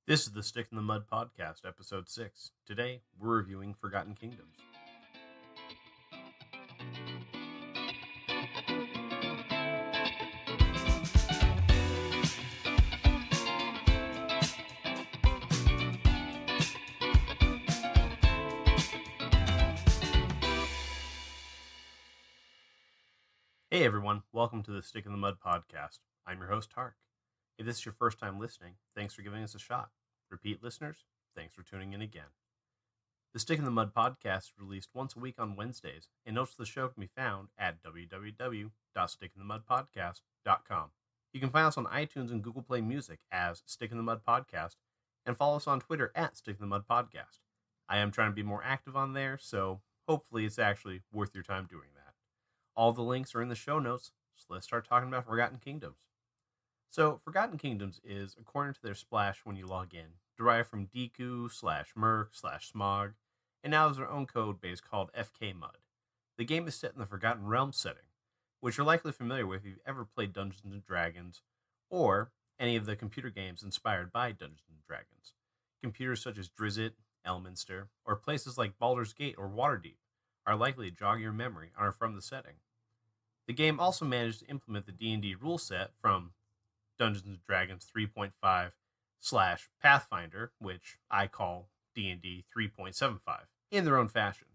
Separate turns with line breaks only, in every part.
This is the Stick in the Mud podcast, episode 6. Today, we're reviewing Forgotten Kingdoms. Hey everyone, welcome to the Stick in the Mud podcast. I'm your host, Tark. If this is your first time listening, thanks for giving us a shot. Repeat listeners, thanks for tuning in again. The Stick in the Mud podcast is released once a week on Wednesdays, and notes of the show can be found at www.stickinthemudpodcast.com. You can find us on iTunes and Google Play Music as Stick in the Mud Podcast, and follow us on Twitter at Stick in the Mud Podcast. I am trying to be more active on there, so hopefully it's actually worth your time doing that. All the links are in the show notes, so let's start talking about Forgotten Kingdoms. So, Forgotten Kingdoms is, according to their splash when you log in, derived from Deku/Merc/Smog, and now has their own code base called FK-Mud. The game is set in the Forgotten Realms setting, which you're likely familiar with if you've ever played Dungeons & Dragons, or any of the computer games inspired by Dungeons & Dragons. Computers such as Drizzt, Elminster, or places like Baldur's Gate or Waterdeep are likely to jog your memory and are from the setting. The game also managed to implement the D&D rule set from Dungeons & Dragons 3.5/Pathfinder, which I call D&D 3.75, in their own fashion.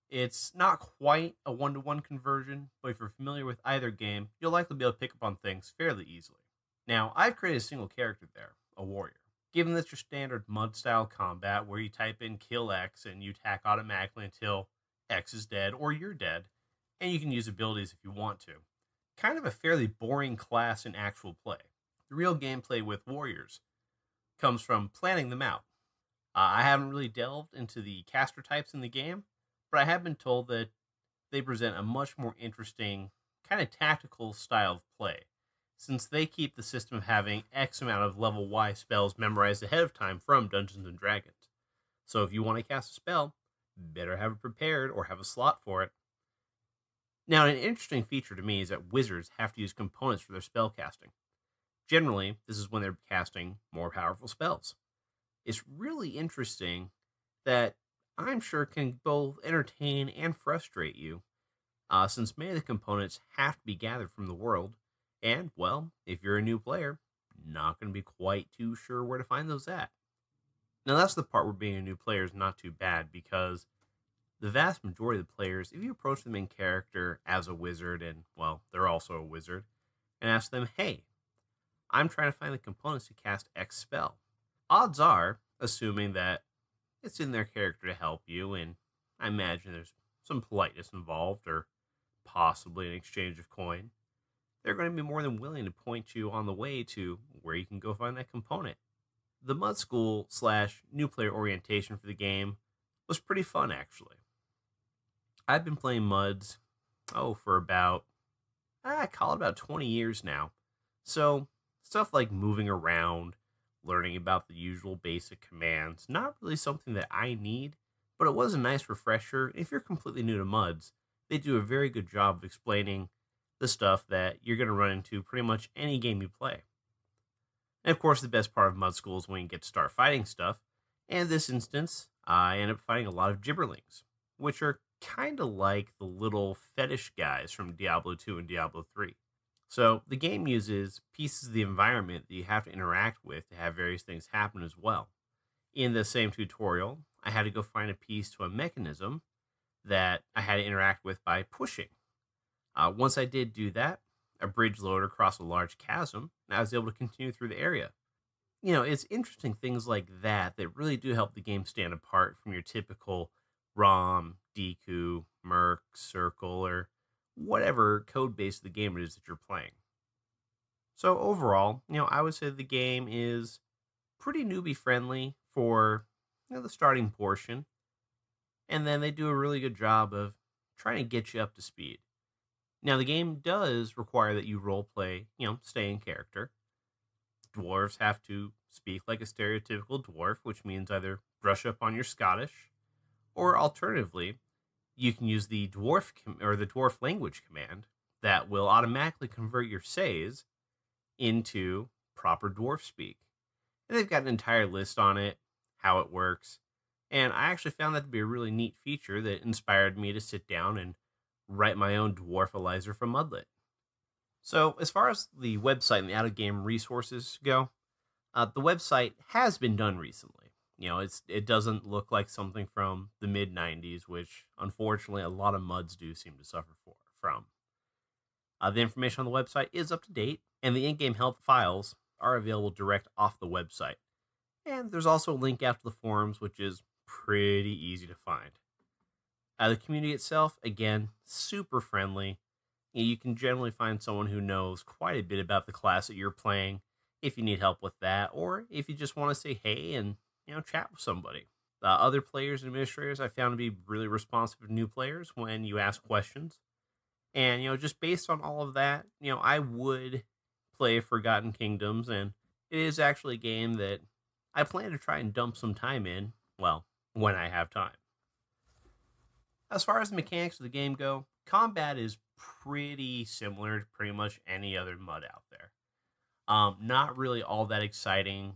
It's not quite a one-to-one conversion, but if you're familiar with either game, you'll likely be able to pick up on things fairly easily. Now, I've created a single character there, a warrior. Given that your standard mud-style combat, where you type in kill X and you attack automatically until X is dead or you're dead, and you can use abilities if you want to. Kind of a fairly boring class in actual play. The real gameplay with warriors comes from planning them out. I haven't really delved into the caster types in the game, but I have been told that they present a much more interesting, kind of tactical style of play, since they keep the system of having X amount of level Y spells memorized ahead of time from Dungeons & Dragons. So if you want to cast a spell, better have it prepared or have a slot for it. Now, an interesting feature to me is that wizards have to use components for their spell casting. Generally, this is when they're casting more powerful spells. It's really interesting that I'm sure can both entertain and frustrate you, since many of the components have to be gathered from the world, and, well, if you're a new player, not going to be quite too sure where to find those at. Now, that's the part where being a new player is not too bad, because the vast majority of the players, if you approach the main character as a wizard, and, well, they're also a wizard, and ask them, hey, I'm trying to find the components to cast X spell. Odds are, assuming that it's in their character to help you, and I imagine there's some politeness involved, or possibly an exchange of coin, they're going to be more than willing to point you on the way to where you can go find that component. The Mud School / new player orientation for the game was pretty fun, actually. I've been playing Muds, for about 20 years now. So, stuff like moving around, learning about the usual basic commands, not really something that I need, but it was a nice refresher. If you're completely new to Muds, they do a very good job of explaining the stuff that you're going to run into pretty much any game you play. And of course, the best part of Mud School is when you get to start fighting stuff. And in this instance, I end up fighting a lot of gibberlings, which are kind of like the little fetish guys from Diablo 2 and Diablo 3. So the game uses pieces of the environment that you have to interact with to have various things happen as well. In the same tutorial, I had to go find a piece to a mechanism that I had to interact with by pushing. Once I did do that, a bridge lowered across a large chasm, and I was able to continue through the area. You know, it's interesting things like that that really do help the game stand apart from your typical ROM, Deku, Merc, Circle, or whatever code base of the game it is that you're playing. So overall, I would say the game is pretty newbie friendly for the starting portion, and then they do a really good job of trying to get you up to speed. Now, the game does require that you roleplay, stay in character. Dwarves have to speak like a stereotypical dwarf, which means either brush up on your Scottish, or alternatively, you can use the dwarf language command that will automatically convert your says into proper dwarf speak. And they've got an entire list on it, how it works. And I actually found that to be a really neat feature that inspired me to sit down and write my own dwarfalizer from Mudlet. So, as far as the website and the out-of-game resources go, the website has been done recently. It doesn't look like something from the mid-90s, which, unfortunately, a lot of MUDs do seem to suffer from. The information on the website is up to date, and the in-game help files are available direct off the website. And there's also a link out to the forums, which is pretty easy to find. The community itself, again, super friendly. You can generally find someone who knows quite a bit about the class that you're playing if you need help with that, or if you just want to say hey and chat with somebody. Other players and administrators I found to be really responsive to new players when you ask questions. And, just based on all of that, I would play Forgotten Kingdoms, and it is actually a game that I plan to try and dump some time in, well, when I have time. As far as the mechanics of the game go, combat is pretty similar to pretty much any other MUD out there. Not really all that exciting,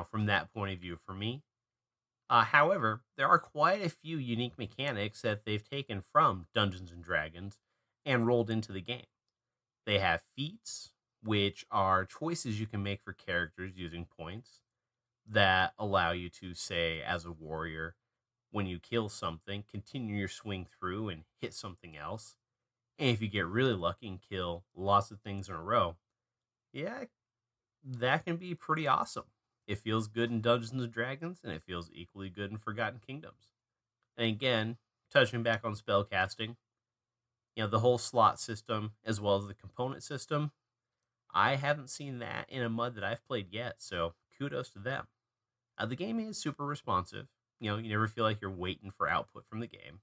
from that point of view for me. However, there are quite a few unique mechanics that they've taken from Dungeons & Dragons and rolled into the game. They have feats, which are choices you can make for characters using points that allow you to, say, as a warrior, when you kill something, continue your swing through and hit something else. And if you get really lucky and kill lots of things in a row, yeah, that can be pretty awesome. It feels good in Dungeons & Dragons, and it feels equally good in Forgotten Kingdoms. And again, touching back on spellcasting, the whole slot system as well as the component system, I haven't seen that in a MUD that I've played yet, so kudos to them. The game is super responsive. You never feel like you're waiting for output from the game.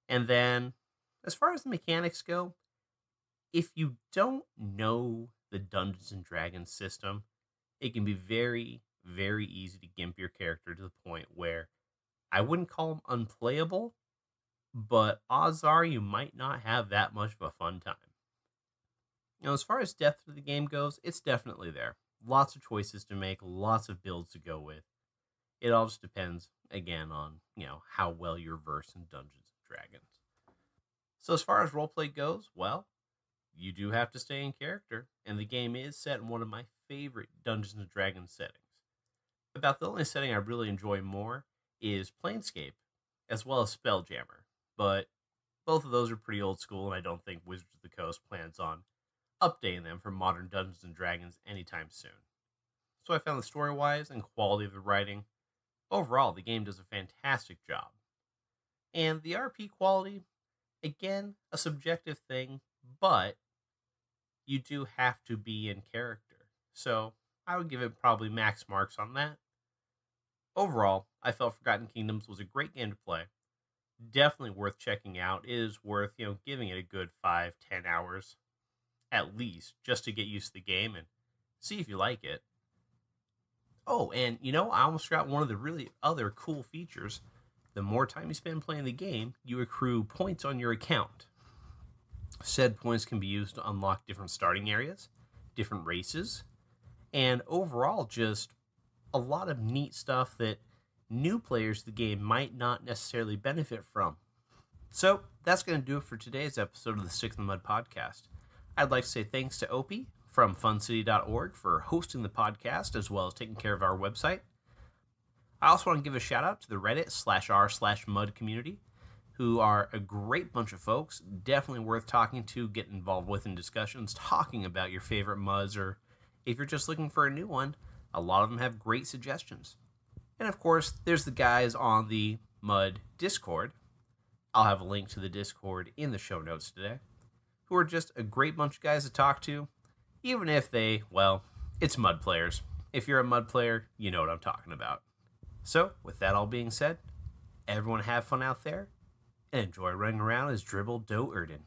And then, as far as the mechanics go, if you don't know the Dungeons & Dragons system, it can be very, very easy to gimp your character to the point where I wouldn't call them unplayable, but odds are you might not have that much of a fun time. As far as depth of the game goes, it's definitely there. Lots of choices to make, lots of builds to go with. It all just depends, again, on, how well you're versed in Dungeons & Dragons. So as far as roleplay goes, well, you do have to stay in character, and the game is set in one of my favorite Dungeons & Dragons settings. About the only setting I really enjoy more is Planescape, as well as Spelljammer, but both of those are pretty old school, and I don't think Wizards of the Coast plans on updating them for modern Dungeons & Dragons anytime soon. So I found the story-wise and quality of the writing, overall, the game does a fantastic job. And the RP quality, again, a subjective thing, but you do have to be in character. So I would give it probably max marks on that. Overall, I felt Forgotten Kingdoms was a great game to play. Definitely worth checking out. It is worth, giving it a good 5-10 hours at least, just to get used to the game and see if you like it. Oh, and I almost forgot one of the really other cool features. The more time you spend playing the game, you accrue points on your account. Said points can be used to unlock different starting areas, different races, and overall just a lot of neat stuff that new players to the game might not necessarily benefit from. So that's going to do it for today's episode of the Stick in the Mud podcast. I'd like to say thanks to Opie from funcity.org for hosting the podcast as well as taking care of our website. I also want to give a shout out to the Reddit/r/mud community, who are a great bunch of folks, definitely worth talking to, get involved with in discussions, talking about your favorite MUDs, or if you're just looking for a new one, a lot of them have great suggestions. And of course, there's the guys on the MUD Discord. I'll have a link to the Discord in the show notes today, who are just a great bunch of guys to talk to, even if they, well, it's MUD players. If you're a MUD player, you know what I'm talking about. So, with that all being said, everyone have fun out there, and enjoy running around as Dribble Doe Erden.